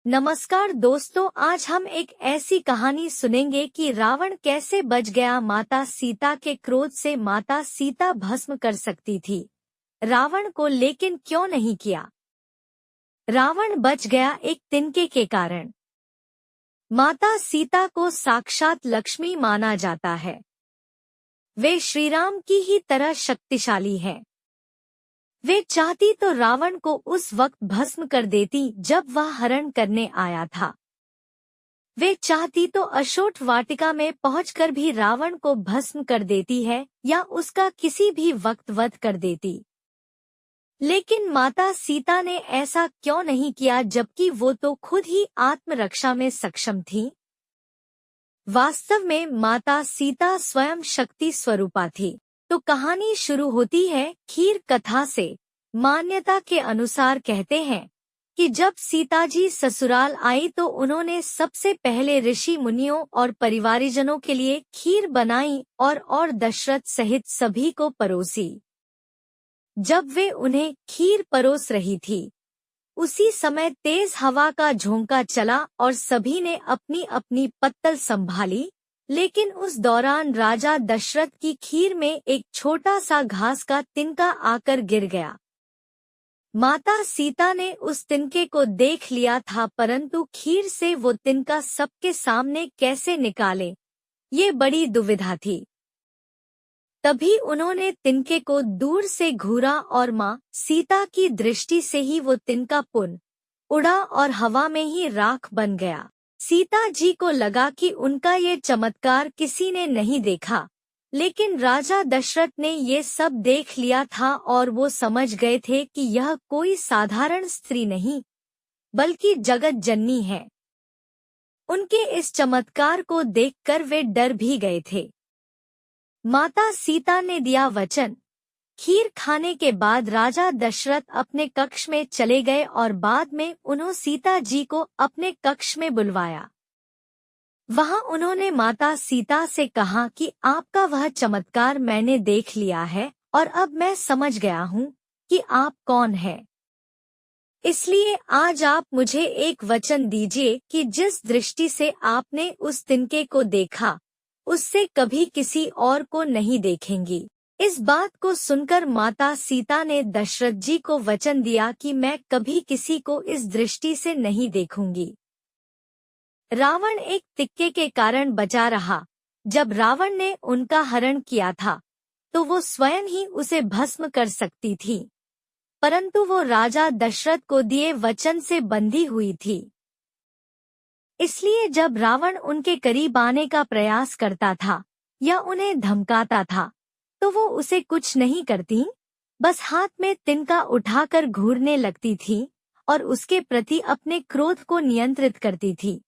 नमस्कार दोस्तों, आज हम एक ऐसी कहानी सुनेंगे कि रावण कैसे बच गया माता सीता के क्रोध से। माता सीता भस्म कर सकती थी रावण को, लेकिन क्यों नहीं किया? रावण बच गया एक तिनके के कारण। माता सीता को साक्षात लक्ष्मी माना जाता है। वे श्रीराम की ही तरह शक्तिशाली हैं। वे चाहती तो रावण को उस वक्त भस्म कर देती जब वह हरण करने आया था। वे चाहती तो अशोक वाटिका में पहुंचकर भी रावण को भस्म कर देती है या उसका किसी भी वक्त वध कर देती। लेकिन माता सीता ने ऐसा क्यों नहीं किया, जबकि वो तो खुद ही आत्मरक्षा में सक्षम थी? वास्तव में माता सीता स्वयं शक्ति स्वरूपा थी। तो कहानी शुरू होती है खीर कथा से। मान्यता के अनुसार कहते हैं कि जब सीता जी ससुराल आई तो उन्होंने सबसे पहले ऋषि मुनियों और परिवारजनों के लिए खीर बनाई और दशरथ सहित सभी को परोसी। जब वे उन्हें खीर परोस रही थी, उसी समय तेज हवा का झोंका चला और सभी ने अपनी अपनी पत्तल संभाली। लेकिन उस दौरान राजा दशरथ की खीर में एक छोटा सा घास का तिनका आकर गिर गया। माता सीता ने उस तिनके को देख लिया था, परंतु खीर से वो तिनका सबके सामने कैसे निकाले, ये बड़ी दुविधा थी। तभी उन्होंने तिनके को दूर से घूरा और माँ सीता की दृष्टि से ही वो तिनका पुन उड़ा और हवा में ही राख बन गया। सीता जी को लगा कि उनका ये चमत्कार किसी ने नहीं देखा, लेकिन राजा दशरथ ने ये सब देख लिया था और वो समझ गए थे कि यह कोई साधारण स्त्री नहीं, बल्कि जगत जननी है। उनके इस चमत्कार को देखकर वे डर भी गए थे। माता सीता ने दिया वचन। खीर खाने के बाद राजा दशरथ अपने कक्ष में चले गए और बाद में उन्होंने सीता जी को अपने कक्ष में बुलवाया। वहां उन्होंने माता सीता से कहा कि आपका वह चमत्कार मैंने देख लिया है और अब मैं समझ गया हूँ कि आप कौन है। इसलिए आज आप मुझे एक वचन दीजिए कि जिस दृष्टि से आपने उस तिनके को देखा, उससे कभी किसी और को नहीं देखेंगी। इस बात को सुनकर माता सीता ने दशरथ जी को वचन दिया कि मैं कभी किसी को इस दृष्टि से नहीं देखूंगी। रावण एक तिक्के के कारण बचा रहा। जब रावण ने उनका हरण किया था तो वो स्वयं ही उसे भस्म कर सकती थी, परंतु वो राजा दशरथ को दिए वचन से बंधी हुई थी। इसलिए जब रावण उनके करीब आने का प्रयास करता था या उन्हें धमकाता था तो वो उसे कुछ नहीं करती, बस हाथ में तिनका उठाकर घूरने लगती थी और उसके प्रति अपने क्रोध को नियंत्रित करती थी।